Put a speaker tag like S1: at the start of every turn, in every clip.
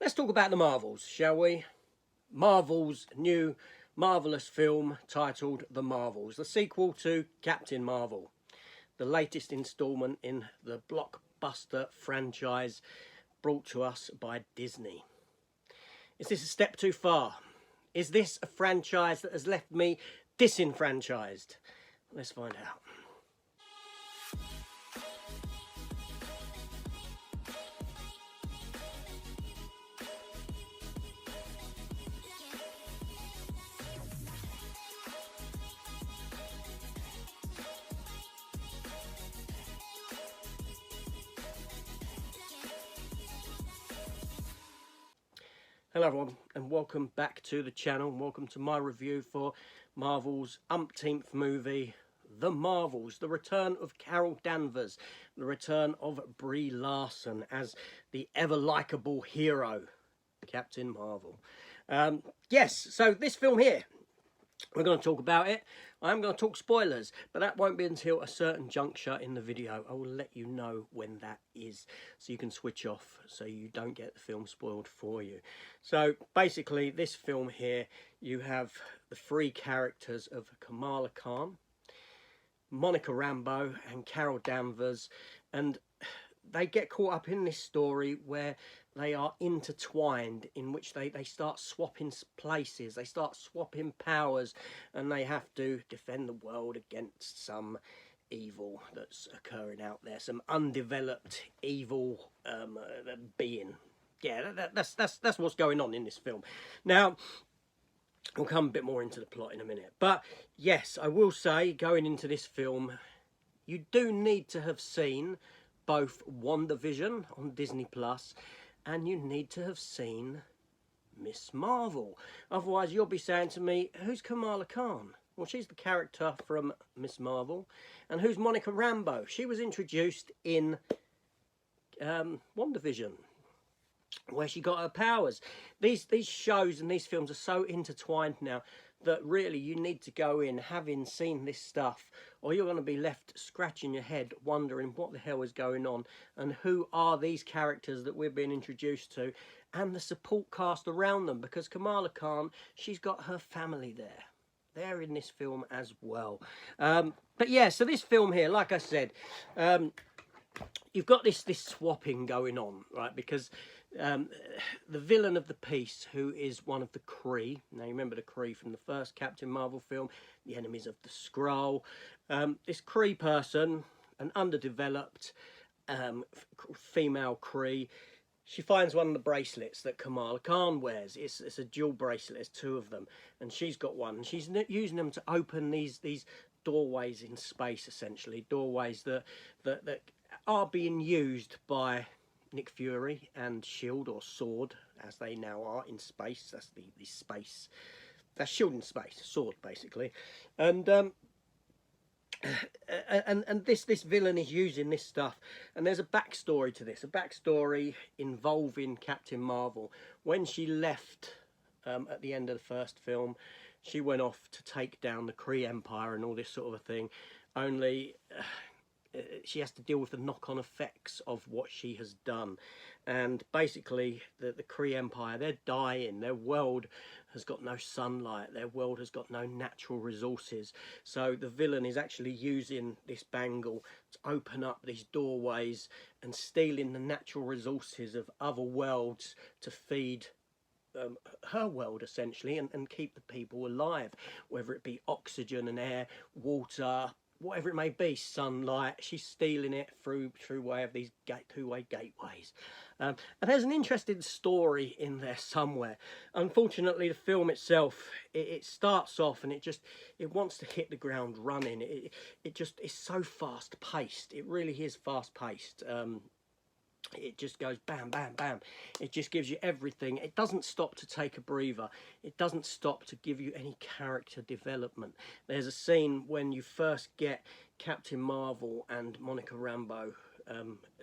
S1: Let's talk about the Marvels, shall we? Marvel's new marvellous film titled The Marvels, the sequel to Captain Marvel, the latest instalment in the blockbuster franchise brought to us by Disney. Is this a step too far? Is this a franchise that has left me disenfranchised? Let's find out. Hello everyone and welcome back to the channel. Welcome to my review for Marvel's umpteenth movie, The Marvels, the return of Carol Danvers, the return of Brie Larson as the ever-likeable hero, Captain Marvel. Yes, so this film here, we're going to talk about it. I'm going to talk spoilers, but that won't be until a certain juncture in the video. I will let you know when that is, so you can switch off, so you don't get the film spoiled for you. So basically, this film here, you have the three characters of Kamala Khan, Monica Rambeau, and Carol Danvers, and they get caught up in this story where they are intertwined, in which they start swapping places, they start swapping powers, and they have to defend the world against some evil that's occurring out there, some undeveloped evil being. Yeah, that's what's going on in this film. Now, we'll come a bit more into the plot in a minute, but yes, I will say, going into this film, you do need to have seen both WandaVision on Disney Plus, and you need to have seen Miss Marvel. Otherwise, you'll be saying to me, who's Kamala Khan? Well, she's the character from Miss Marvel. And who's Monica Rambeau? She was introduced in WandaVision, where she got her powers. These shows and these films are so intertwined now that really you need to go in having seen this stuff, or you're going to be left scratching your head wondering what the hell is going on and who are these characters that we're being introduced to and the support cast around them, because Kamala Khan, she's got her family there. They're in this film as well. But yeah, so this film here, like I said, you've got this swapping going on, right? Because the villain of the piece, who is one of the Kree. Now, you remember the Kree from the first Captain Marvel film, the enemies of the Skrull. This Kree person, an underdeveloped female Kree, she finds one of the bracelets that Kamala Khan wears. It's a dual bracelet, there's two of them, and she's got one. And she's using them to open these doorways in space, essentially. Doorways that are being used by Nick Fury and S.H.I.E.L.D., or S.W.O.R.D., as they now are in space. That's the space. That's S.H.I.E.L.D. in space. S.W.O.R.D., basically. And this villain is using this stuff. And there's a backstory to this. A backstory involving Captain Marvel. When she left at the end of the first film, she went off to take down the Kree Empire and all this sort of a thing. Only she has to deal with the knock-on effects of what she has done. And basically, the Kree Empire, they're dying. Their world has got no sunlight. Their world has got no natural resources. So the villain is actually using this bangle to open up these doorways and stealing the natural resources of other worlds to feed her world, essentially, and keep the people alive, whether it be oxygen and air, water, whatever it may be, sunlight. She's stealing it through way of these two-way gateways. And there's an interesting story in there somewhere. Unfortunately, the film itself, it starts off and it wants to hit the ground running. It just is so fast-paced. It really is fast-paced. It just goes bam, bam, bam. It just gives you everything. It doesn't stop to take a breather. It doesn't stop to give you any character development. There's a scene when you first get Captain Marvel and Monica Rambeau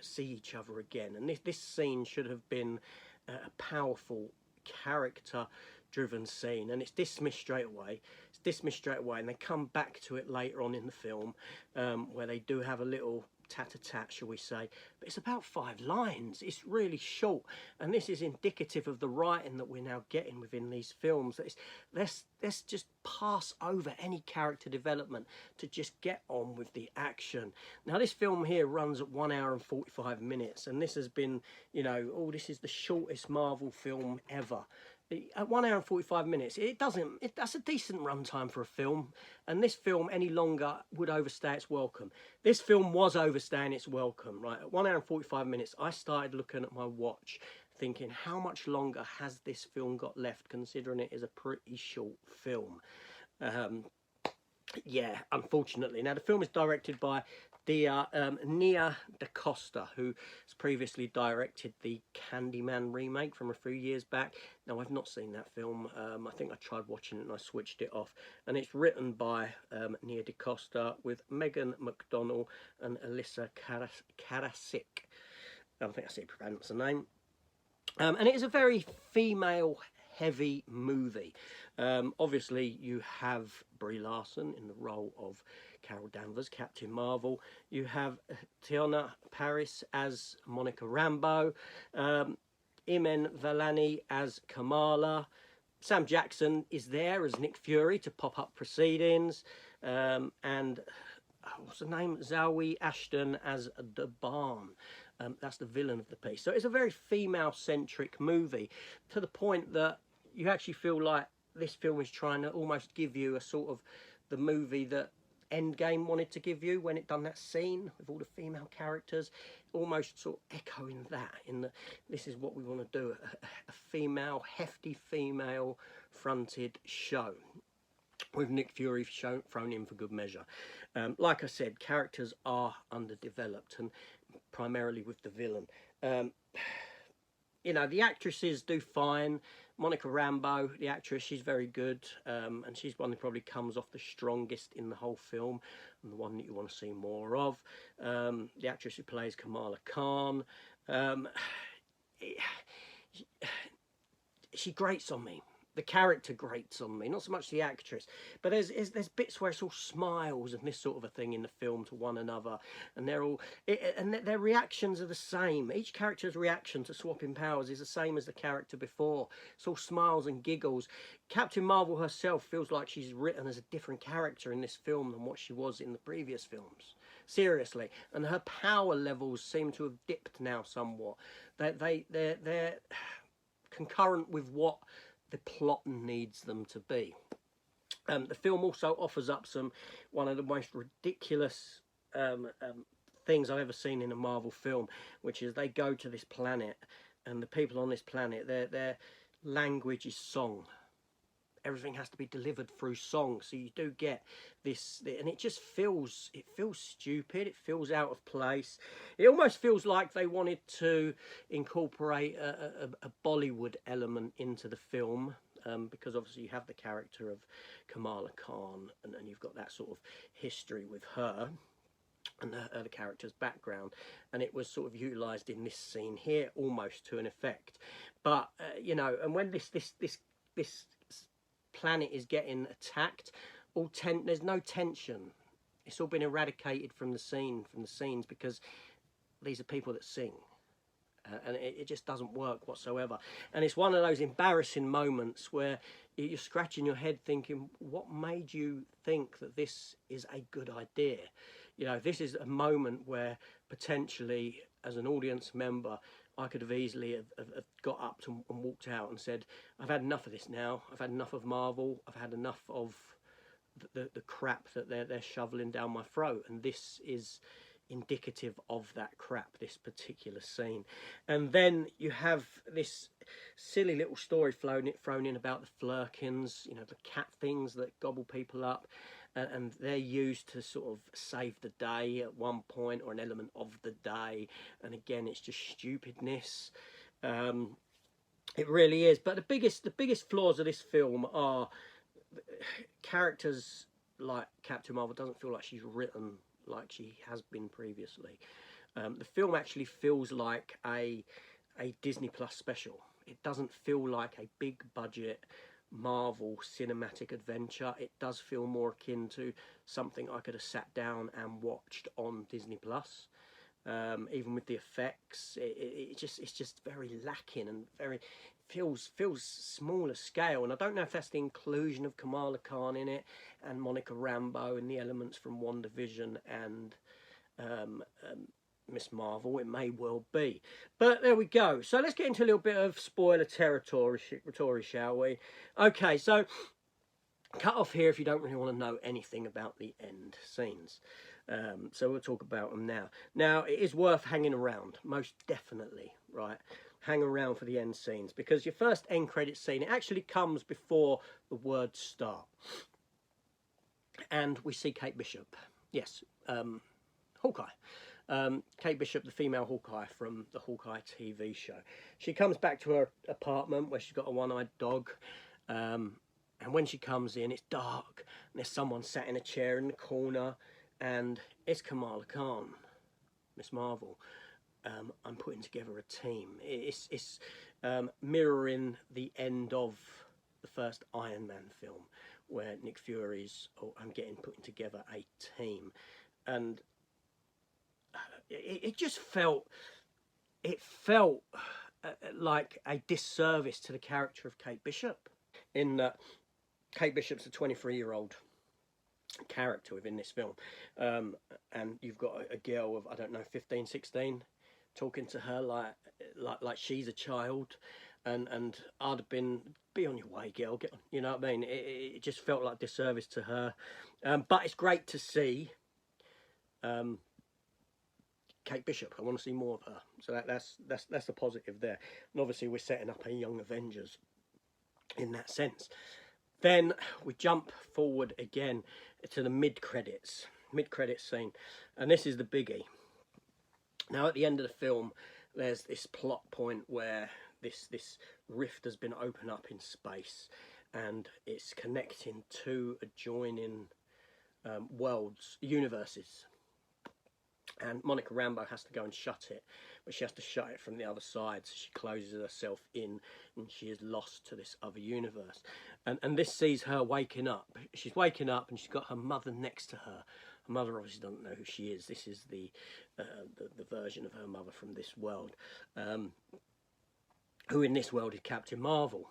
S1: see each other again. And this scene should have been a powerful character-driven scene. And it's dismissed straight away. It's dismissed straight away. And they come back to it later on in the film where they do have a little tat-a-tat, shall we say, but it's about 5 lines. It's really short, and this is indicative of the writing that we're now getting within these films. Let's just pass over any character development to just get on with the action. Now, this film here runs at 1 hour and 45 minutes, and this has been, you know, oh, this is the shortest Marvel film ever. At 1 hour and 45 minutes, that's a decent runtime for a film, and this film any longer would overstay its welcome. This film was overstaying its welcome, right? At 1 hour and 45 minutes, I started looking at my watch, thinking, how much longer has this film got left, considering it is a pretty short film? Yeah, unfortunately. Now, the film is directed by Nia DaCosta, who has previously directed the Candyman remake from a few years back. Now, I've not seen that film. I think I tried watching it and I switched it off. And it's written by Nia DaCosta with Megan McDonnell and Alyssa Karasik. I think that's how you pronounce the name. And it is a very female-heavy movie. Obviously, you have Brie Larson in the role of Carol Danvers, Captain Marvel. You have Teyonah Parris as Monica Rambeau. Imen Vellani as Kamala. Sam Jackson is there as Nick Fury to pop up proceedings. And what's the name? Zawe Ashton as the Barn. That's the villain of the piece. So it's a very female-centric movie, to the point that you actually feel like this film is trying to almost give you a sort of the movie that Endgame wanted to give you when it done that scene with all the female characters, almost sort of echoing that in the, this is what we want to do, a female, hefty female fronted show with Nick Fury thrown in for good measure. Like I said, characters are underdeveloped, and primarily with the villain. You know, the actresses do fine. Monica Rambeau, the actress, she's very good, and she's one that probably comes off the strongest in the whole film, and the one that you want to see more of. The actress who plays Kamala Khan, she grates on me. The character grates on me, not so much the actress, but there's bits where it's all smiles and this sort of a thing in the film to one another, and their reactions are the same. Each character's reaction to swapping powers is the same as the character before. It's all smiles and giggles. Captain Marvel herself feels like she's written as a different character in this film than what she was in the previous films. Seriously, and her power levels seem to have dipped now somewhat. They're concurrent with what the plot needs them to be. The film also offers up one of the most ridiculous things I've ever seen in a Marvel film, which is they go to this planet, and the people on this planet, their language is song. Everything has to be delivered through song, so you do get this, and it feels stupid. It feels out of place. It almost feels like they wanted to incorporate a Bollywood element into the film, because obviously you have the character of Kamala Khan, and you've got that sort of history with her and the character's background, and it was sort of utilised in this scene here almost to an effect. But you know, and when this planet is getting attacked, there's no tension. It's all been eradicated from the scenes, because these are people that sing, and it just doesn't work whatsoever. And it's one of those embarrassing moments where you're scratching your head thinking, what made you think that this is a good idea? You know, this is a moment where potentially, as an audience member, I could have easily have got up and walked out and said, I've had enough of this now. I've had enough of Marvel. I've had enough of the crap that they're shoveling down my throat. And this is indicative of that crap, this particular scene. And then you have this silly little story thrown in about the Flurkins, you know, the cat things that gobble people up. And they're used to sort of save the day at one point, or an element of the day. And again, it's just stupidness. It really is. But the biggest flaws of this film are characters like Captain Marvel doesn't feel like she's written like she has been previously. The film actually feels like a Disney Plus special. It doesn't feel like a big budget Marvel cinematic adventure. It does feel more akin to something I could have sat down and watched on Disney Plus. even with the effects. It's just very lacking and very feels smaller scale. And I don't know if that's the inclusion of Kamala Khan in it and Monica Rambeau and the elements from WandaVision and Miss Marvel. It may well be, but there we go. So let's get into a little bit of spoiler territory, shall we? Okay, so cut off here if you don't really want to know anything about the end scenes. So we'll talk about them now. Now, it is worth hanging around, most definitely, right? Hang around for the end scenes, because your first end credit scene, it actually comes before the words start. And we see Kate Bishop. Yes, Hawkeye. Kate Bishop, the female Hawkeye from the Hawkeye TV show. She comes back to her apartment where she's got a one-eyed dog. And when she comes in, it's dark, and there's someone sat in a chair in the corner, and it's Kamala Khan, Miss Marvel. I'm putting together a team. It's mirroring the end of the first Iron Man film, where Nick Fury's, I'm putting together a team. And it just felt, like a disservice to the character of Kate Bishop, in that Kate Bishop's a 23-year-old character within this film, and you've got a girl of, I don't know, 15, 16, talking to her like she's a child, and I'd have been, be on your way, girl, get on, you know what I mean? It just felt like disservice to her, but it's great to see Kate Bishop. I want to see more of her, so that's a positive there. And obviously we're setting up a young Avengers in that sense. Then we jump forward again to the mid-credits scene, and this is the biggie. Now, at the end of the film, there's this plot point where this rift has been opened up in space, and it's connecting two adjoining universes. And Monica Rambeau has to go and shut it, but she has to shut it from the other side, so she closes herself in, and she is lost to this other universe. And this sees her waking up. She's waking up, and she's got her mother next to her. Her mother obviously doesn't know who she is. This is the version of her mother from this world, who in this world is Captain Marvel.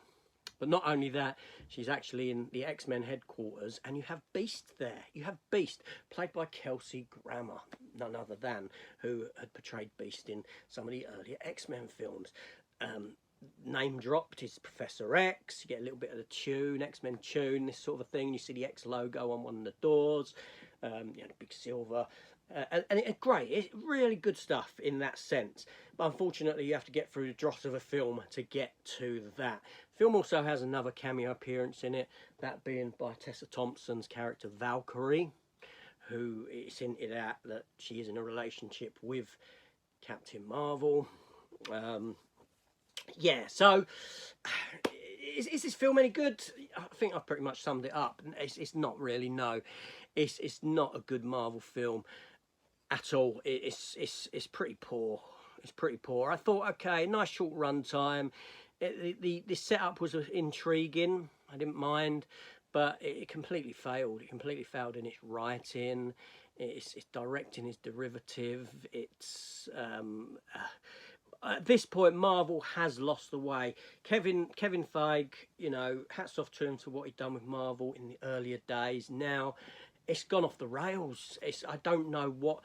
S1: But not only that, she's actually in the X-Men headquarters, and you have Beast there. You have Beast, played by Kelsey Grammer, none other than who had portrayed Beast in some of the earlier X-Men films. Name dropped is Professor X. You get a little bit of the tune, X-Men tune, this sort of thing. You see the X logo on one of the doors. You know, the big silver. And it's great. It's really good stuff in that sense. But unfortunately, you have to get through the dross of a film to get to that. The film also has another cameo appearance in it, that being by Tessa Thompson's character Valkyrie, who it's hinted at that she is in a relationship with Captain Marvel. Yeah, so is this film any good? I think I've pretty much summed it up. It's not really, no. It's not a good Marvel film at all. It's pretty poor. It's pretty poor. I thought, okay, nice short run time. The setup was intriguing. I didn't mind, but it completely failed. It completely failed in its writing. Its directing is derivative. It's at this point, Marvel has lost the way. Kevin Feige, you know, hats off to him for what he'd done with Marvel in the earlier days. Now, it's gone off the rails. I don't know what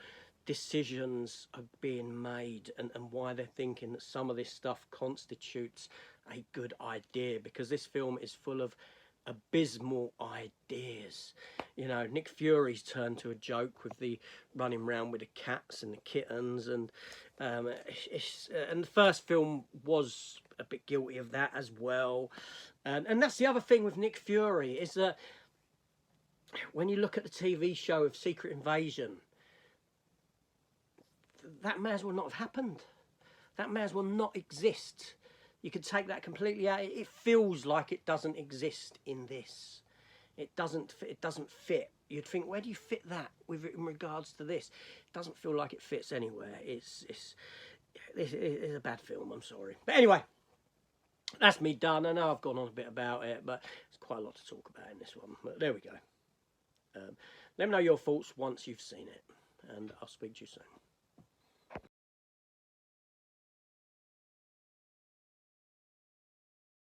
S1: decisions are being made and why they're thinking that some of this stuff constitutes a good idea, because this film is full of abysmal ideas. You know, Nick Fury's turned to a joke with the running around with the cats and the kittens, and the first film was a bit guilty of that as well. And that's the other thing with Nick Fury, is that when you look at the TV show of Secret Invasion, that may as well not have happened. That may as well not exist. You could take that completely out. It feels like it doesn't exist in this. It doesn't fit. You'd think, where do you fit that in regards to this? It doesn't feel like it fits anywhere. It's a bad film, I'm sorry. But anyway, that's me done. I know I've gone on a bit about it, but there's quite a lot to talk about in this one. But there we go. Let me know your thoughts once you've seen it, and I'll speak to you soon.